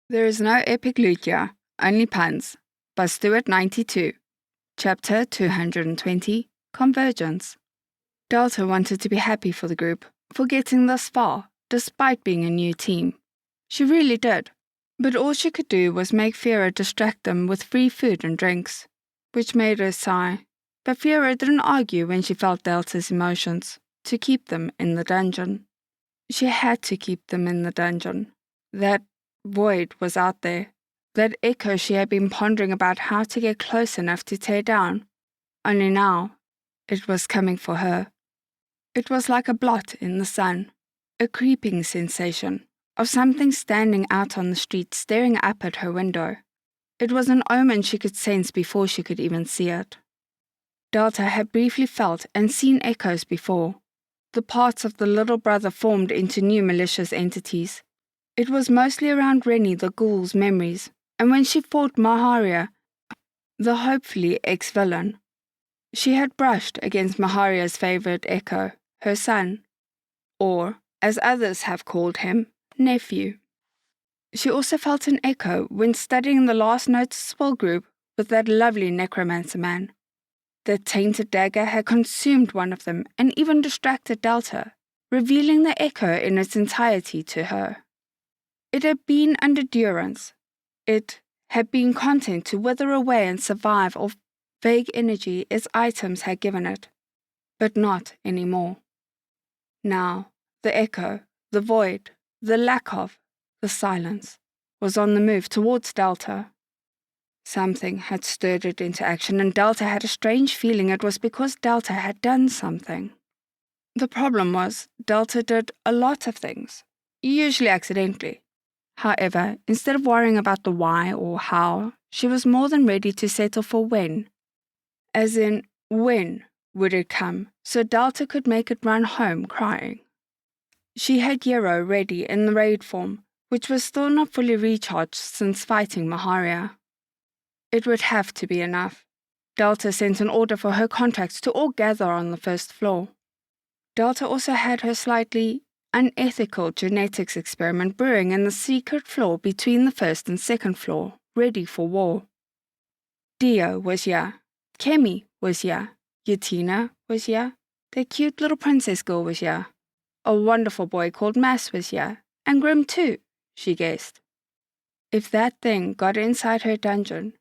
There is no epic loot here, only puns. By Ch.220. Chapter 220, Convergence. Delta wanted to be happy for the group, for getting thus far, despite being a new team. She really did. But all she could do was make Fira distract them with free food and drinks, which made her sigh. But Fira didn't argue when she felt Delta's emotions, to keep them in the dungeon. She had to keep them in the dungeon. That void was out there. That echo she had been pondering about how to get close enough to tear down. Only now, it was coming for her. It was like a blot in the sun, a creeping sensation of something standing out on the street staring up at her window. It was an omen she could sense before she could even see it. Delta had briefly felt and seen echoes before. The parts of the little brother formed into new malicious entities. It was mostly around Rennie the ghoul's memories, and when she fought Maharia, the hopefully ex-villain. She had brushed against Maharia's favorite echo, her son, or, as others have called him, nephew. She also felt an echo when studying the last noticeable group with that lovely necromancer man. The tainted dagger had consumed one of them and even distracted Delta, revealing the echo in its entirety to her. It had been under durance. It had been content to wither away and survive off vague energy its items had given it, but not anymore. Now, the echo, the void, the lack of, the silence, was on the move towards Delta. Something had stirred it into action, and Delta had a strange feeling it was because Delta had done something. The problem was, Delta did a lot of things, usually accidentally. However, instead of worrying about the why or how, she was more than ready to settle for when. As in, when would it come, so Delta could make it run home crying. She had Yero ready in the raid form, which was still not fully recharged since fighting Maharia. It would have to be enough. Delta sent an order for her contacts to all gather on the first floor. Delta also had her slightly unethical genetics experiment brewing in the secret floor between the first and second floor, ready for war. Dio was here. Kemi was here. Yatina was here. The cute little princess girl was here. A wonderful boy called Mass was here. And Grim too, she guessed. If that thing got inside her dungeon,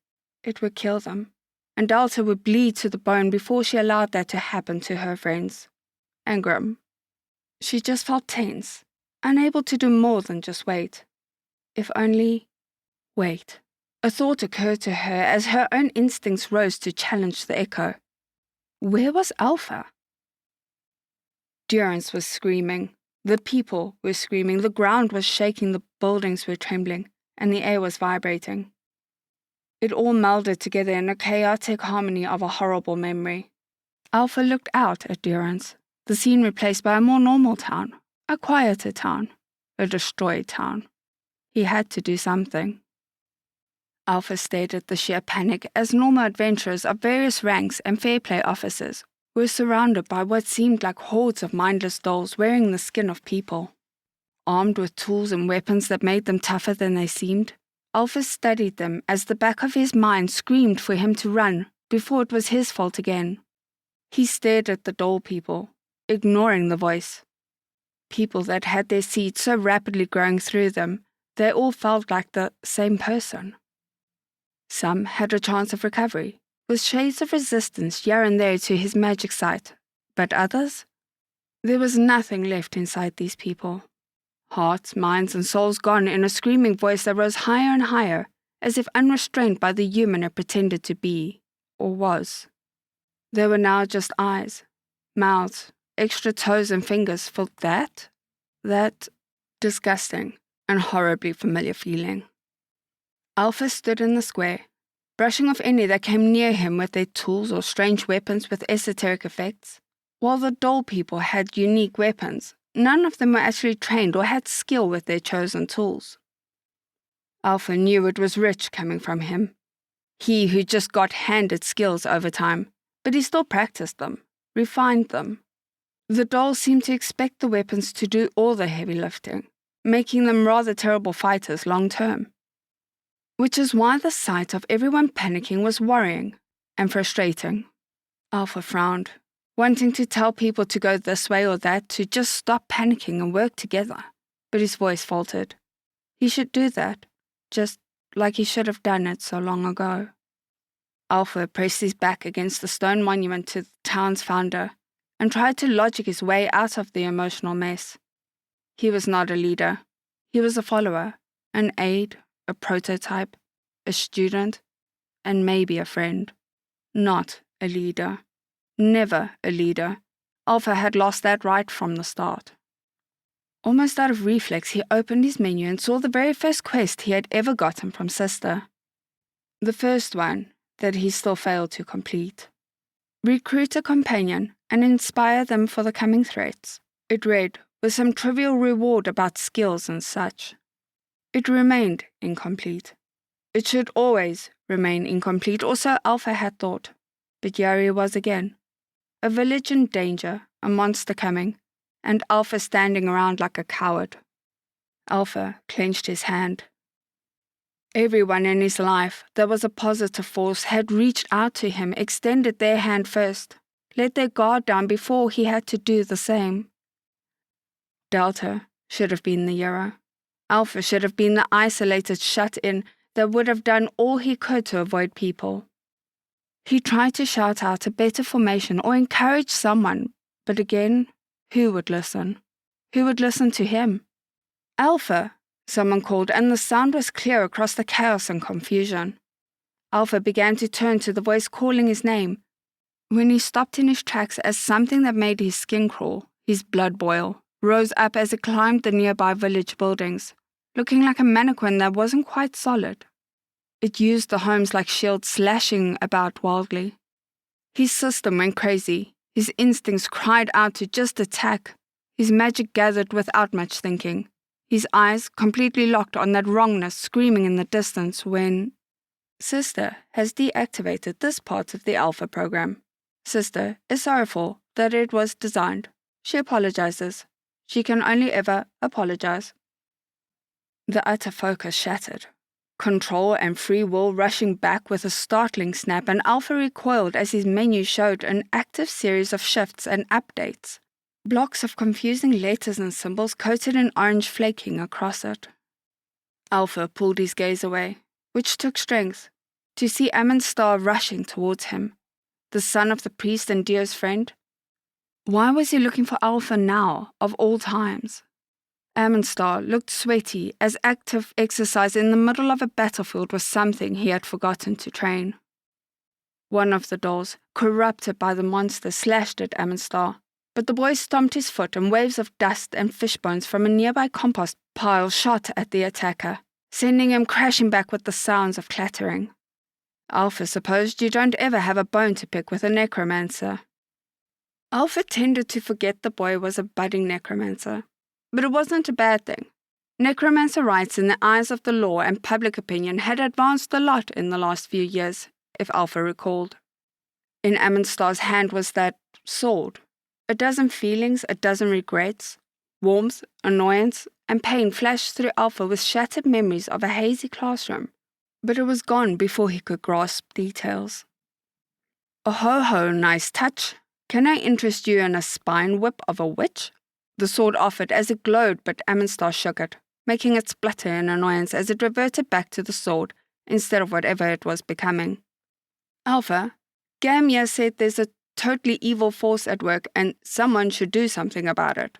it would kill them, and Delta would bleed to the bone before she allowed that to happen to her friends. And Grim. She just felt tense, unable to do more than just wait. If only... wait. A thought occurred to her as her own instincts rose to challenge the echo. Where was Alpha? Durance was screaming. The people were screaming. The ground was shaking. The buildings were trembling. And the air was vibrating. It all melded together in a chaotic harmony of a horrible memory. Alpha looked out at Durance, the scene replaced by a more normal town, a quieter town, a destroyed town. He had to do something. Alpha stared at the sheer panic as normal adventurers of various ranks and fair play officers were surrounded by what seemed like hordes of mindless dolls wearing the skin of people. Armed with tools and weapons that made them tougher than they seemed, Alpha studied them as the back of his mind screamed for him to run before it was his fault again. He stared at the doll people, ignoring the voice. People that had their seeds so rapidly growing through them, they all felt like the same person. Some had a chance of recovery, with shades of resistance here and there to his magic sight, but others? There was nothing left inside these people. Hearts, minds, and souls gone in a screaming voice that rose higher and higher, as if unrestrained by the human it pretended to be, or was. There were now just eyes, mouths, extra toes and fingers for that disgusting and horribly familiar feeling. Alpha stood in the square, brushing off any that came near him with their tools or strange weapons with esoteric effects. While the doll people had unique weapons, none of them were actually trained or had skill with their chosen tools. Alpha knew it was rich coming from him. He who just got handed skills over time, but he still practiced them, refined them. The dolls seemed to expect the weapons to do all the heavy lifting, making them rather terrible fighters long term. which is why the sight of everyone panicking was worrying and frustrating. Alpha frowned, wanting to tell people to go this way or that, to just stop panicking and work together, but his voice faltered. He should do that, just like he should have done it so long ago. Alpha pressed his back against the stone monument to the town's founder and tried to logic his way out of the emotional mess. He was not a leader. He was a follower, an aide, a prototype, a student, and maybe a friend. Not a leader. Never a leader. Alpha had lost that right from the start. Almost out of reflex, he opened his menu and saw the very first quest he had ever gotten from Sister. The first one that he still failed to complete. Recruit a companion and inspire them for the coming threats. It read, with some trivial reward about skills and such. It remained incomplete. It should always remain incomplete, or so Alpha had thought. But here he was again. A village in danger, a monster coming, and Alpha standing around like a coward. Alpha clenched his hand. Everyone in his life that was a positive force had reached out to him, extended their hand first, let their guard down before he had to do the same. Delta should have been the hero. Alpha should have been the isolated shut-in that would have done all he could to avoid people. He tried to shout out a better formation or encourage someone, but again, who would listen? Who would listen to him? Alpha, someone called, and the sound was clear across the chaos and confusion. Alpha began to turn to the voice calling his name, when he stopped in his tracks as something that made his skin crawl, his blood boil, rose up as it climbed the nearby village buildings, looking like a mannequin that wasn't quite solid. It used the homes like shields, slashing about wildly. His system went crazy. His instincts cried out to just attack. His magic gathered without much thinking. His eyes completely locked on that wrongness screaming in the distance when... Sister has deactivated this part of the Alpha program. Sister is sorrowful that it was designed. She apologizes. She can only ever apologize. The utter focus shattered. Control and free will rushing back with a startling snap, and Alpha recoiled as his menu showed an active series of shifts and updates. Blocks of confusing letters and symbols coated in orange flaking across it. Alpha pulled his gaze away, which took strength, to see Star rushing towards him, the son of the priest and Dio's friend. Why was he looking for Alpha now, of all times? Star looked sweaty, as active exercise in the middle of a battlefield was something he had forgotten to train. One of the dolls, corrupted by the monster, slashed at Star, but the boy stomped his foot and waves of dust and fish bones from a nearby compost pile shot at the attacker, sending him crashing back with the sounds of clattering. Alpha supposed you don't ever have a bone to pick with a necromancer. Alpha tended to forget the boy was a budding necromancer. But it wasn't a bad thing. Necromancer rights in the eyes of the law and public opinion had advanced a lot in the last few years, if Alpha recalled. In Star's hand was that sword. A dozen feelings, a dozen regrets, warmth, annoyance, and pain flashed through Alpha with shattered memories of a hazy classroom, but it was gone before he could grasp details. Oh ho ho, nice touch. Can I interest you in a spine whip of a witch? The sword offered as it glowed, but Star shook it, making it splutter in annoyance as it reverted back to the sword instead of whatever it was becoming. Alpha, Gamia said there's a totally evil force at work and someone should do something about it.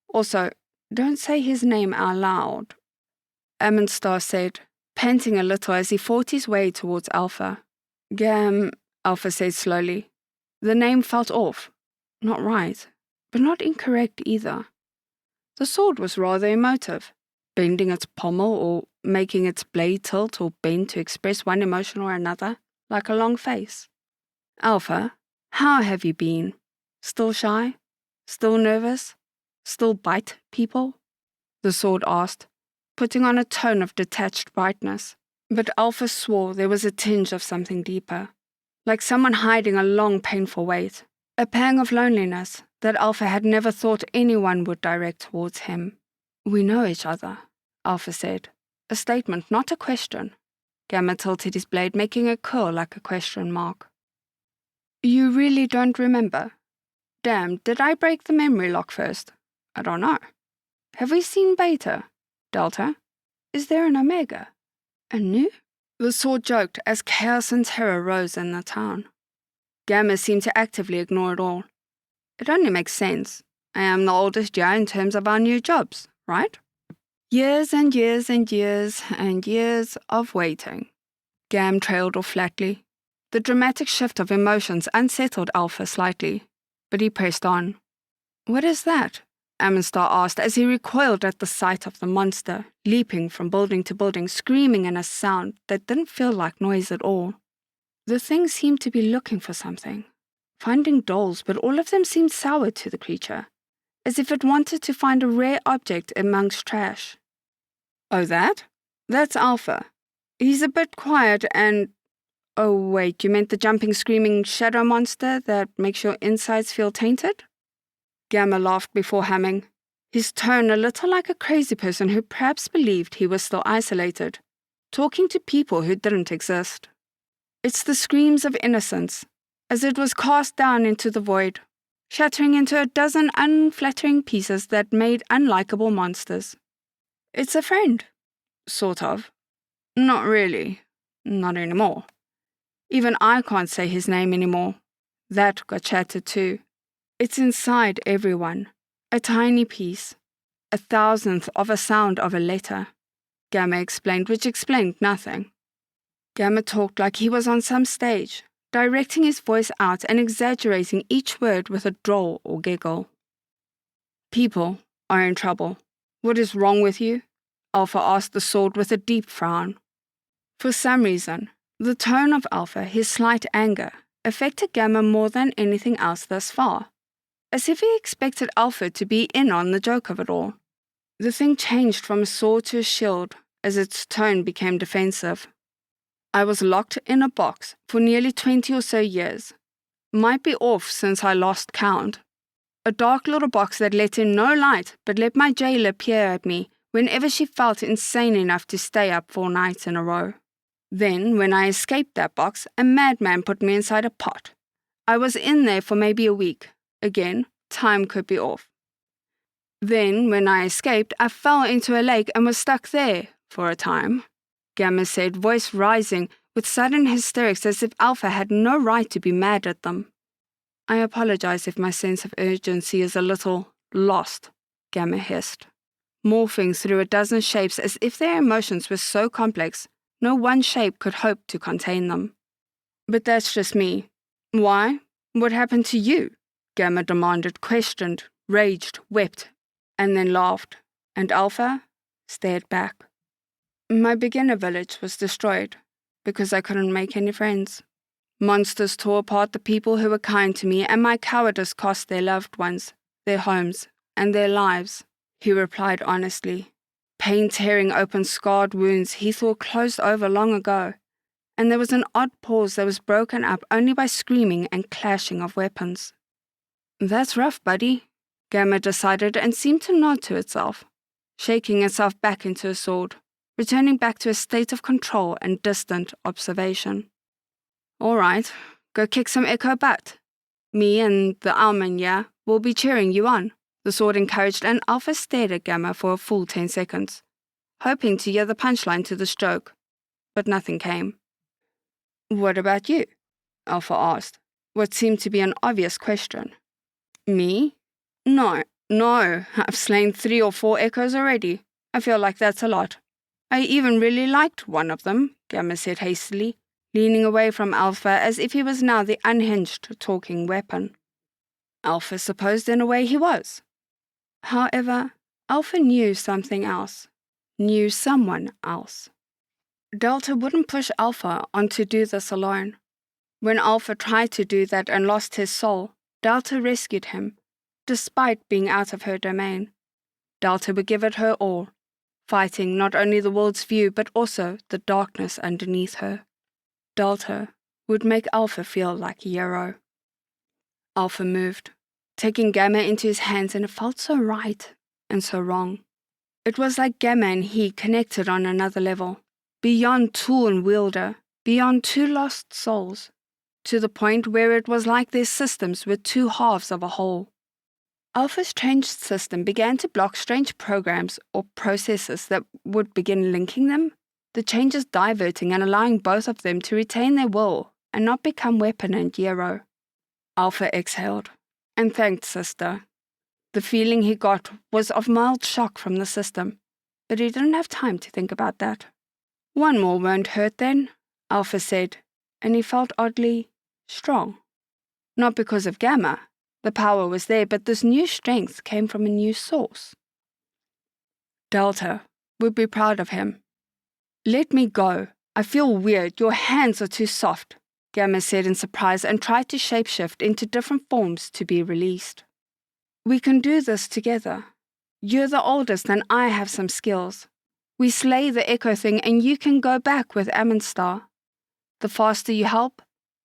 Also, don't say his name out loud. Star said, panting a little as he fought his way towards Alpha. Alpha said slowly. The name felt off. Not right. But not incorrect either. The sword was rather emotive, bending its pommel or making its blade tilt or bend to express one emotion or another, like a long face. Alpha, how have you been? Still shy? Still nervous? Still bite people? The sword asked, putting on a tone of detached brightness. But Alpha swore there was a tinge of something deeper, like someone hiding a long, painful weight, a pang of loneliness that Alpha had never thought anyone would direct towards him. We know each other, Alpha said, a statement, not a question. Gamma tilted his blade, making it curl like a question mark. You really don't remember? Damn, did I break the memory lock first? I don't know. Have we seen Beta? Delta? Is there an Omega? A Nu? The sword joked as chaos and terror rose in the town. Gamma seemed to actively ignore it all. It only makes sense. I am the oldest year in terms of our new jobs, right? Years and years and years and years of waiting. Gam trailed off flatly. The dramatic shift of emotions unsettled Alpha slightly, but he pressed on. What is that? Amonstar asked as he recoiled at the sight of the monster, leaping from building to building, screaming in a sound that didn't feel like noise at all. The thing seemed to be looking for something, finding dolls, but all of them seemed sour to the creature, as if it wanted to find a rare object amongst trash. Oh, that? That's Alpha. He's a bit quiet and... Oh, wait, you meant the jumping, screaming shadow monster that makes your insides feel tainted? Gamma laughed before humming, his tone a little like a crazy person who perhaps believed he was still isolated, talking to people who didn't exist. It's the screams of innocence, as it was cast down into the void, shattering into a dozen unflattering pieces that made unlikable monsters. It's a friend. Sort of. Not really. Not anymore. Even I can't say his name anymore. That got shattered too. It's inside everyone. A tiny piece. 1,000th of a sound of a letter. Gamma explained, which explained nothing. Gamma talked like he was on some stage, directing his voice out and exaggerating each word with a drawl or giggle. People are in trouble. What is wrong with you? Alpha asked the sword with a deep frown. For some reason, the tone of Alpha, his slight anger, affected Gamma more than anything else thus far, as if he expected Alpha to be in on the joke of it all. The thing changed from a sword to a shield as its tone became defensive. I was locked in a box for nearly 20 or so years. Might be off since I lost count. A dark little box that let in no light but let my jailer peer at me whenever she felt insane enough to stay up 4 nights in a row. Then, when I escaped that box, a madman put me inside a pot. I was in there for maybe a week. Again, time could be off. Then, when I escaped, I fell into a lake and was stuck there for a time. Gamma said, voice rising with sudden hysterics as if Alpha had no right to be mad at them. I apologize if my sense of urgency is a little lost, Gamma hissed, morphing through a dozen shapes as if their emotions were so complex, no one shape could hope to contain them. But that's just me. Why? What happened to you? Gamma demanded, questioned, raged, wept, and then laughed, and Alpha stared back. My beginner village was destroyed because I couldn't make any friends. Monsters tore apart the people who were kind to me, and my cowardice cost their loved ones, their homes, and their lives, he replied honestly. Pain tearing open scarred wounds he thought closed over long ago, and there was an odd pause that was broken up only by screaming and clashing of weapons. That's rough, buddy, Gamma decided and seemed to nod to itself, shaking itself back into a sword, returning back to a state of control and distant observation. All right, go kick some echo butt. Me and the Alman, yeah, will be cheering you on, the sword encouraged, and Alpha stared at Gamma for a full 10 seconds, hoping to hear the punchline to this joke, but nothing came. What about you? Alpha asked, what seemed to be an obvious question. Me? No, I've slain 3 or 4 echoes already. I feel like that's a lot. I even really liked one of them, Gamma said hastily, leaning away from Alpha as if he was now the unhinged talking weapon. Alpha supposed in a way he was. However, Alpha knew something else, knew someone else. Delta wouldn't push Alpha on to do this alone. When Alpha tried to do that and lost his soul, Delta rescued him, despite being out of her domain. Delta would give it her all, fighting not only the world's view but also the darkness underneath her. Delta would make Alpha feel like a hero. Alpha moved, taking Gamma into his hands, and it felt so right and so wrong. It was like Gamma and he connected on another level, beyond tool and wielder, beyond two lost souls, to the point where it was like their systems were two halves of a whole. Alpha's changed system began to block strange programs or processes that would begin linking them, the changes diverting and allowing both of them to retain their will and not become Weapon and Hero. Alpha exhaled and thanked Sister. The feeling he got was of mild shock from the system, but he didn't have time to think about that. One more won't hurt then, Alpha said, and he felt oddly strong. Not because of Gamma. The power was there, but this new strength came from a new source. Delta would be proud of him. Let me go. I feel weird. Your hands are too soft, Gamma said in surprise and tried to shapeshift into different forms to be released. We can do this together. You're the oldest and I have some skills. We slay the Echo thing and you can go back with Amonstar. The faster you help,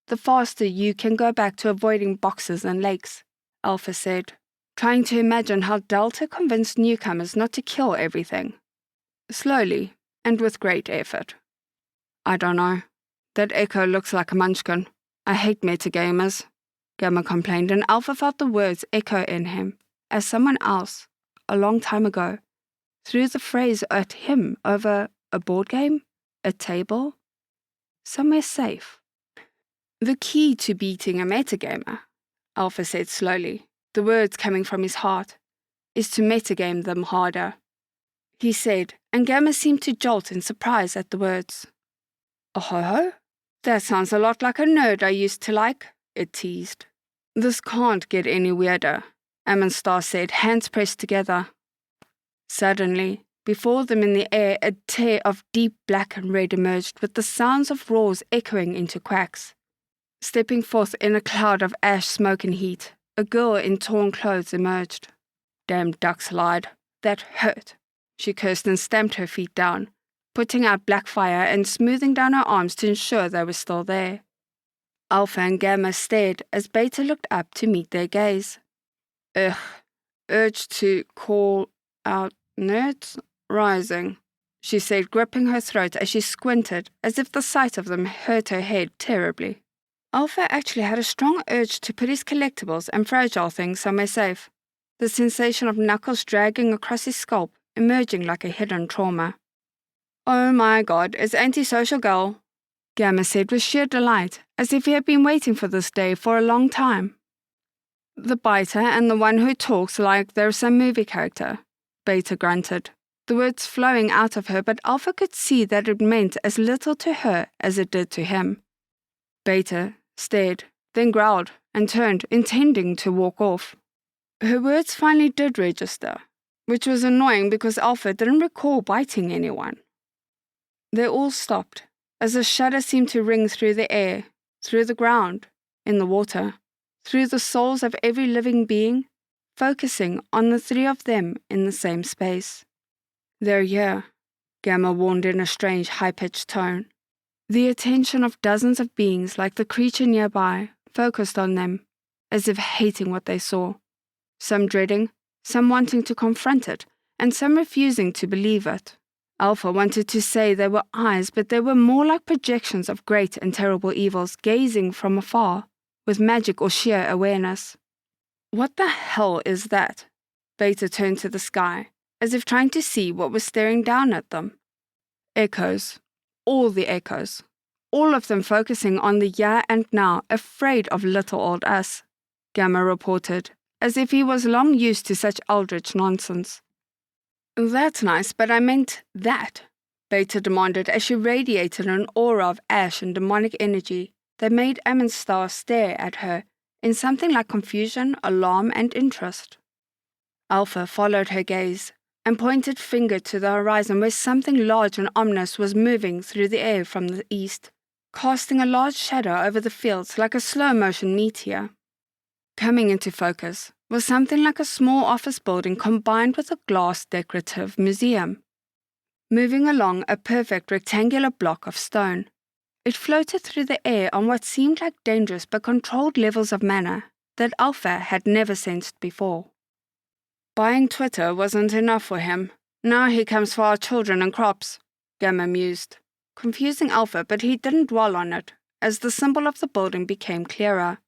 the faster you can go back to avoiding boxes and lakes, Alpha said, trying to imagine how Delta convinced newcomers not to kill everything. Slowly, and with great effort. I don't know. That Echo looks like a munchkin. I hate metagamers, Gamma complained, and Alpha felt the words echo in him, as someone else, a long time ago, threw the phrase at him over a board game, a table, somewhere safe. The key to beating a metagamer, Alpha said slowly, the words coming from his heart, is to metagame them harder. He said, and Gamma seemed to jolt in surprise at the words. Oh-ho-ho? That sounds a lot like a nerd I used to like, it teased. This can't get any weirder, Amonstar said, hands pressed together. Suddenly, before them in the air, a tear of deep black and red emerged with the sounds of roars echoing into quacks. Stepping forth in a cloud of ash, smoke and heat, a girl in torn clothes emerged. Damn ducks lied. That hurt. She cursed and stamped her feet down, putting out black fire and smoothing down her arms to ensure they were still there. Alpha and Gamma stared as Beta looked up to meet their gaze. Ugh, urge to call out nerds rising, she said, gripping her throat as she squinted as if the sight of them hurt her head terribly. Alpha actually had a strong urge to put his collectibles and fragile things somewhere safe, the sensation of knuckles dragging across his scalp emerging like a hidden trauma. Oh my God, it's antisocial girl, Gamma said with sheer delight, as if he had been waiting for this day for a long time. The biter and the one who talks like they're some movie character, Beta grunted, the words flowing out of her, but Alpha could see that it meant as little to her as it did to him. Beta stared, then growled, and turned, intending to walk off. Her words finally did register, which was annoying because Alpha didn't recall biting anyone. They all stopped, as a shudder seemed to ring through the air, through the ground, in the water, through the souls of every living being, focusing on the three of them in the same space. They're here, Gamma warned in a strange, high-pitched tone. The attention of dozens of beings like the creature nearby focused on them, as if hating what they saw, some dreading, some wanting to confront it, and some refusing to believe it. Alpha wanted to say they were eyes, but they were more like projections of great and terrible evils gazing from afar, with magic or sheer awareness. What the hell is that? Beta turned to the sky, as if trying to see what was staring down at them. Echoes. All the echoes. All of them focusing on the here and now, afraid of little old us, Gamma reported, as if he was long used to such eldritch nonsense. That's nice, but I meant that, Beta demanded as she radiated an aura of ash and demonic energy that made Amonstar stare at her in something like confusion, alarm, and interest. Alpha followed her gaze and pointed finger to the horizon where something large and ominous was moving through the air from the east, casting a large shadow over the fields like a slow-motion meteor. Coming into focus was something like a small office building combined with a glass decorative museum, moving along a perfect rectangular block of stone. It floated through the air on what seemed like dangerous but controlled levels of mana that Alpha had never sensed before. Buying Twitter wasn't enough for him. Now he comes for our children and crops, Gamma mused. confusing Alpha, but he didn't dwell on it, as the symbol of the building became clearer.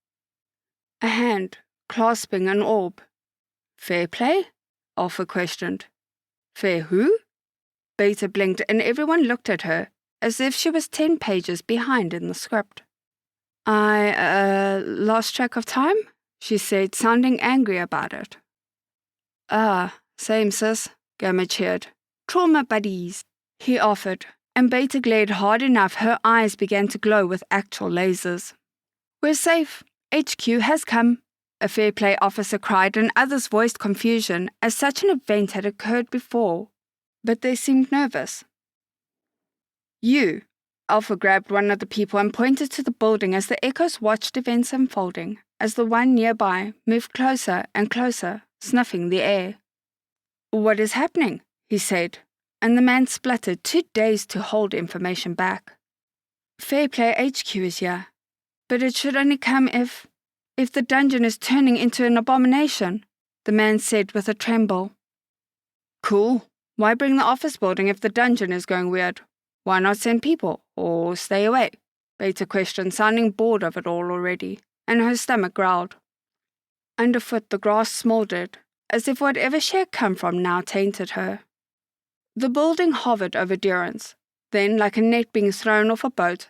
A hand, clasping an orb. Fair play? Alpha questioned. Fair who? Beta blinked and everyone looked at her, as if she was 10 pages behind in the script. I lost track of time? She said, sounding angry about it. Same sis, Gamma cheered. Trauma buddies, he offered, and Beta glared hard enough her eyes began to glow with actual lasers. We're safe. HQ has come, a fair play officer cried, and others voiced confusion, as such an event had occurred before, but they seemed nervous. You, Alpha grabbed one of the people and pointed to the building as the echoes watched events unfolding, as the one nearby moved closer and closer, sniffing the air. What is happening? He said, and the man spluttered, too dazed to hold information back. Fair play HQ is here, but it should only come if the dungeon is turning into an abomination, the man said with a tremble. Cool. Why bring the office building if the dungeon is going weird? Why not send people, or stay away? Beta questioned, sounding bored of it all already, and her stomach growled. Underfoot the grass smouldered, as if whatever she had come from now tainted her. The building hovered over Durance, then, like a net being thrown off a boat,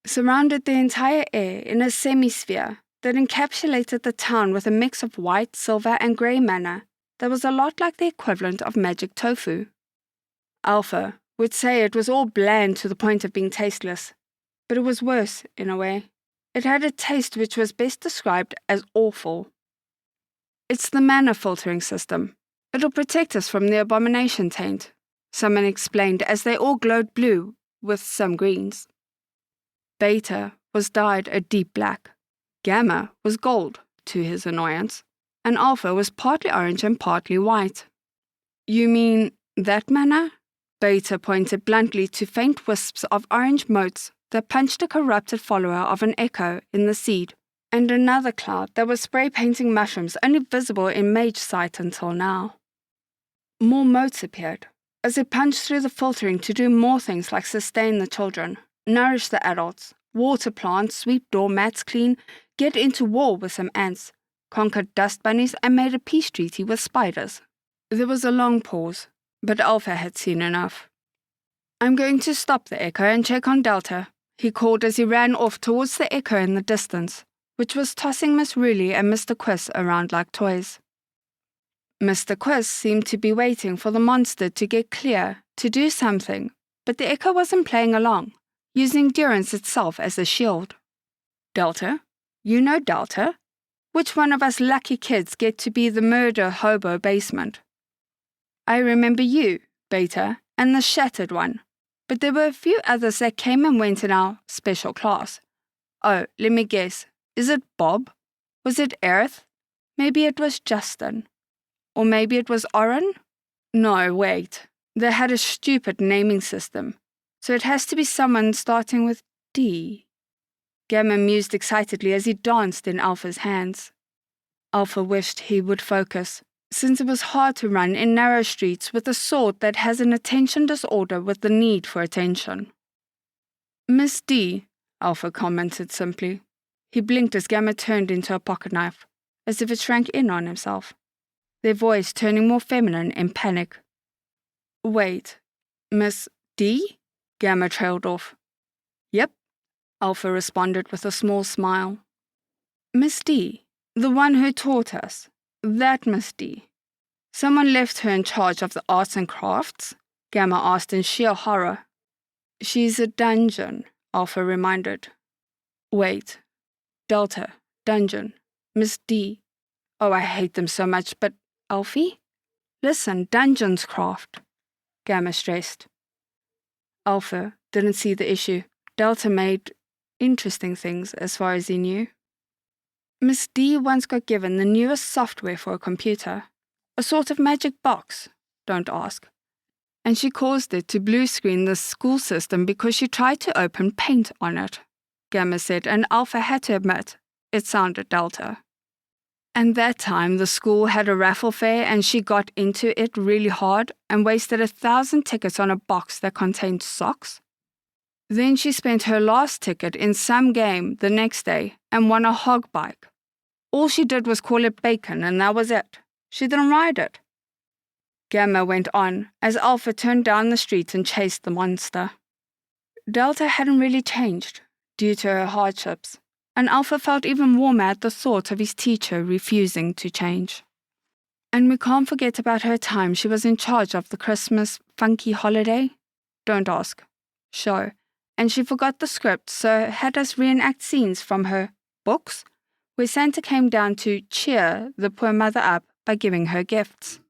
surrounded the entire air in a semisphere that encapsulated the town with a mix of white, silver, and grey mana that was a lot like the equivalent of magic tofu. Alpha would say it was all bland to the point of being tasteless, but it was worse, in a way. It had a taste which was best described as awful. It's the mana filtering system. It'll protect us from the abomination taint, someone explained as they all glowed blue with some greens. Beta was dyed a deep black. Gamma was gold, to his annoyance, and Alpha was partly orange and partly white. You mean that mana? Beta pointed bluntly to faint wisps of orange motes that punched a corrupted follower of an echo in the seed, and another cloud that was spray-painting mushrooms only visible in mage sight until now. More motes appeared, as it punched through the filtering to do more things like sustain the children, nourish the adults, water plants, sweep doormats clean, get into war with some ants, conquered dust bunnies, and made a peace treaty with spiders. There was a long pause, but Alpha had seen enough. I'm going to stop the echo and check on Delta, he called as he ran off towards the echo in the distance, which was tossing Miss Ruley and Mr. Quiz around like toys. Mr. Quiz seemed to be waiting for the monster to get clear to do something, but the echo wasn't playing along, using Durance itself as a shield. Delta? You know Delta? Which one of us lucky kids get to be the murder hobo basement? I remember you, Beta, and the shattered one, but there were a few others that came and went in our special class. Oh, let me guess. Is it Bob? Was it Aerith? Maybe it was Justin. Or maybe it was Oren? No, wait. They had a stupid naming system, so it has to be someone starting with D. Gamma mused excitedly as he danced in Alpha's hands. Alpha wished he would focus, since it was hard to run in narrow streets with a sword that has an attention disorder with the need for attention. Miss D, Alpha commented simply. He blinked as Gamma turned into a pocket knife, as if it shrank in on himself, their voice turning more feminine in panic. Wait, Miss D? Gamma trailed off. Yep, Alpha responded with a small smile. Miss D, the one who taught us, that Miss D. Someone left her in charge of the arts and crafts? Gamma asked in sheer horror. She's a dungeon, Alpha reminded. Wait, Delta, dungeon, Miss D. Oh, I hate them so much, but Alfie? Listen, dungeons craft, Gamma stressed. Alpha didn't see the issue. Delta made interesting things as far as he knew. Miss D once got given the newest software for a computer, a sort of magic box, don't ask, and she caused it to blue screen the school system because she tried to open Paint on it, Gamma said, and Alpha had to admit it sounded Delta. And that time the school had a raffle fair and she got into it really hard and wasted 1,000 tickets on a box that contained socks. Then she spent her last ticket in some game the next day and won a hog bike. All she did was call it bacon, and that was it. She didn't ride it. Gamma went on as Alpha turned down the street and chased the monster. Delta hadn't really changed due to her hardships, and Alpha felt even warmer at the thought of his teacher refusing to change. And we can't forget about her time she was in charge of the Christmas funky holiday, don't ask, show, and she forgot the script, so had us reenact scenes from her books, where Santa came down to cheer the poor mother up by giving her gifts.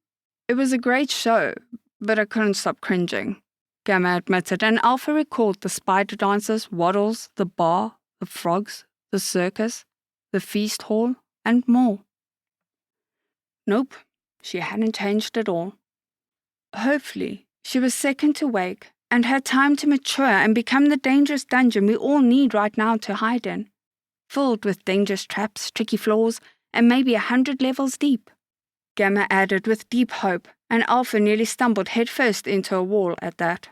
It was a great show, but I couldn't stop cringing, Gamma admitted, and Alpha recalled the spider dances, waddles, the bar, the frogs, the circus, the feast hall, and more. Nope, she hadn't changed at all. Hopefully, she was second to wake and had time to mature and become the dangerous dungeon we all need right now to hide in, filled with dangerous traps, tricky floors, and maybe 100 levels deep. Gamma added with deep hope, and Alpha nearly stumbled headfirst into a wall at that.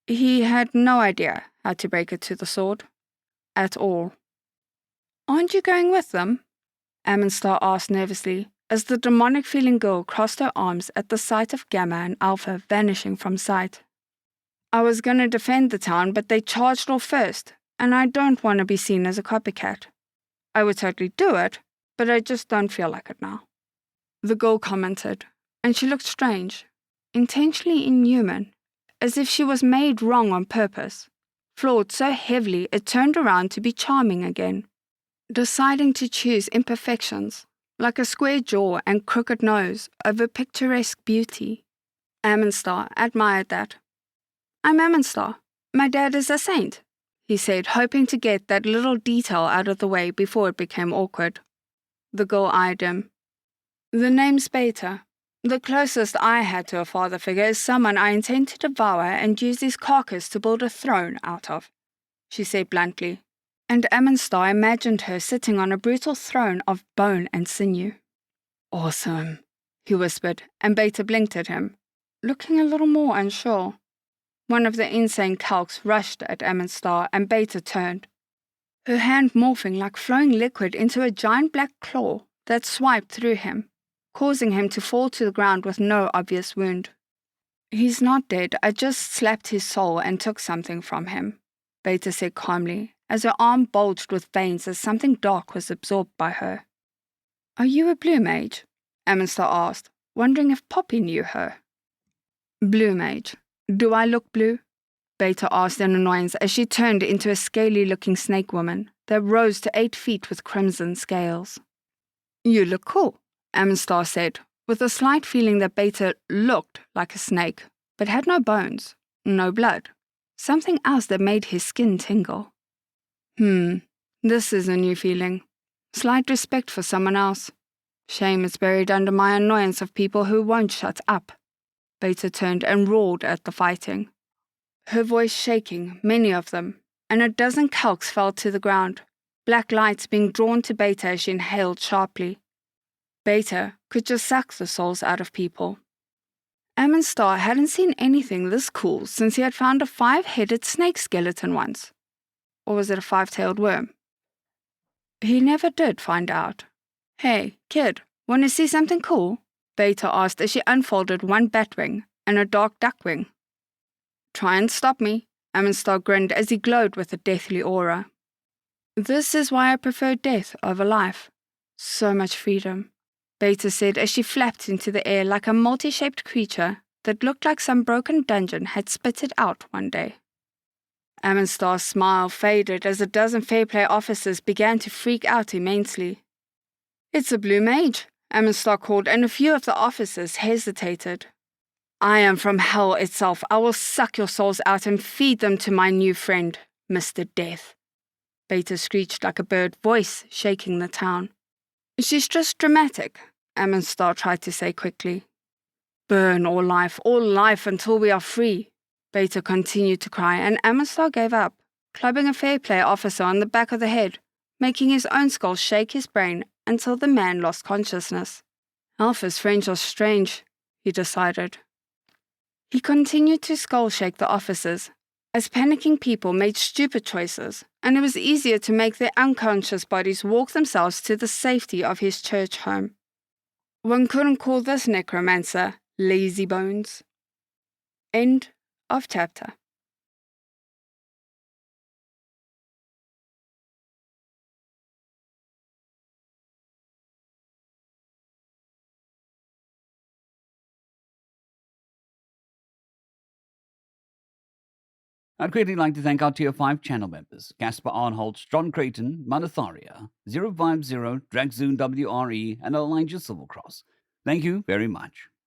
He had no idea how to break it to the sword. At all. Aren't you going with them? Amonstar asked nervously, as the demonic-feeling girl crossed her arms at the sight of Gamma and Alpha vanishing from sight. I was going to defend the town, but they charged off first, and I don't want to be seen as a copycat. I would totally do it, but I just don't feel like it now. The girl commented, and she looked strange, intentionally inhuman, as if she was made wrong on purpose, flawed so heavily it turned around to be charming again, deciding to choose imperfections, like a square jaw and crooked nose, over picturesque beauty. Amonstar admired that. I'm Amonstar. My dad is a saint, he said, hoping to get that little detail out of the way before it became awkward. The girl eyed him. The name's Beta. The closest I had to a father figure is someone I intend to devour and use his carcass to build a throne out of, she said bluntly, and Amonstar imagined her sitting on a brutal throne of bone and sinew. Awesome, he whispered, and Beta blinked at him, looking a little more unsure. One of the insane calcs rushed at Amonstar, and Beta turned, her hand morphing like flowing liquid into a giant black claw that swiped through him, causing him to fall to the ground with no obvious wound. He's not dead, I just slapped his soul and took something from him, Beta said calmly, as her arm bulged with veins as something dark was absorbed by her. Are you a blue mage? Amonstar asked, wondering if Poppy knew her. Blue mage. Do I look blue? Beta asked in annoyance as she turned into a scaly-looking snake woman that rose to 8 feet with crimson scales. You look cool, Amonstar said, with a slight feeling that Beta looked like a snake, but had no bones, no blood, something else that made his skin tingle. This is a new feeling. Slight respect for someone else. Shame is buried under my annoyance of people who won't shut up. Beta turned and roared at the fighting, her voice shaking, many of them, and a dozen calcs fell to the ground, black lights being drawn to Beta as she inhaled sharply. Beta could just suck the souls out of people. Amonstar hadn't seen anything this cool since he had found a 5-headed snake skeleton once. Or was it a 5-tailed worm? He never did find out. Hey, kid, want to see something cool? Beta asked as she unfolded one batwing and a dark duckwing. Try and stop me, Amonstar grinned as he glowed with a deathly aura. This is why I prefer death over life. So much freedom, Beta said as she flapped into the air like a multi-shaped creature that looked like some broken dungeon had spit it out one day. Amonstar's smile faded as a dozen fair play officers began to freak out immensely. It's a blue mage, Amonstar called, and a few of the officers hesitated. I am from hell itself. I will suck your souls out and feed them to my new friend, Mr. Death. Beta screeched like a bird, voice shaking the town. She's just dramatic, Amonstar tried to say quickly. Burn all life until we are free, Beta continued to cry, and Amonstar gave up, clubbing a fair play officer on the back of the head, making his own skull shake his brain until the man lost consciousness. Alpha's French was strange, he decided. He continued to skull shake the officers, as panicking people made stupid choices, and it was easier to make their unconscious bodies walk themselves to the safety of his church home. One couldn't call this necromancer lazy bones. End of chapter. I'd greatly like to thank our Tier 5 channel members, Caspar Arnholtz, John Creighton, Manatharia, 050, Dragzoon WRE, and Elijah Silvercross. Thank you very much.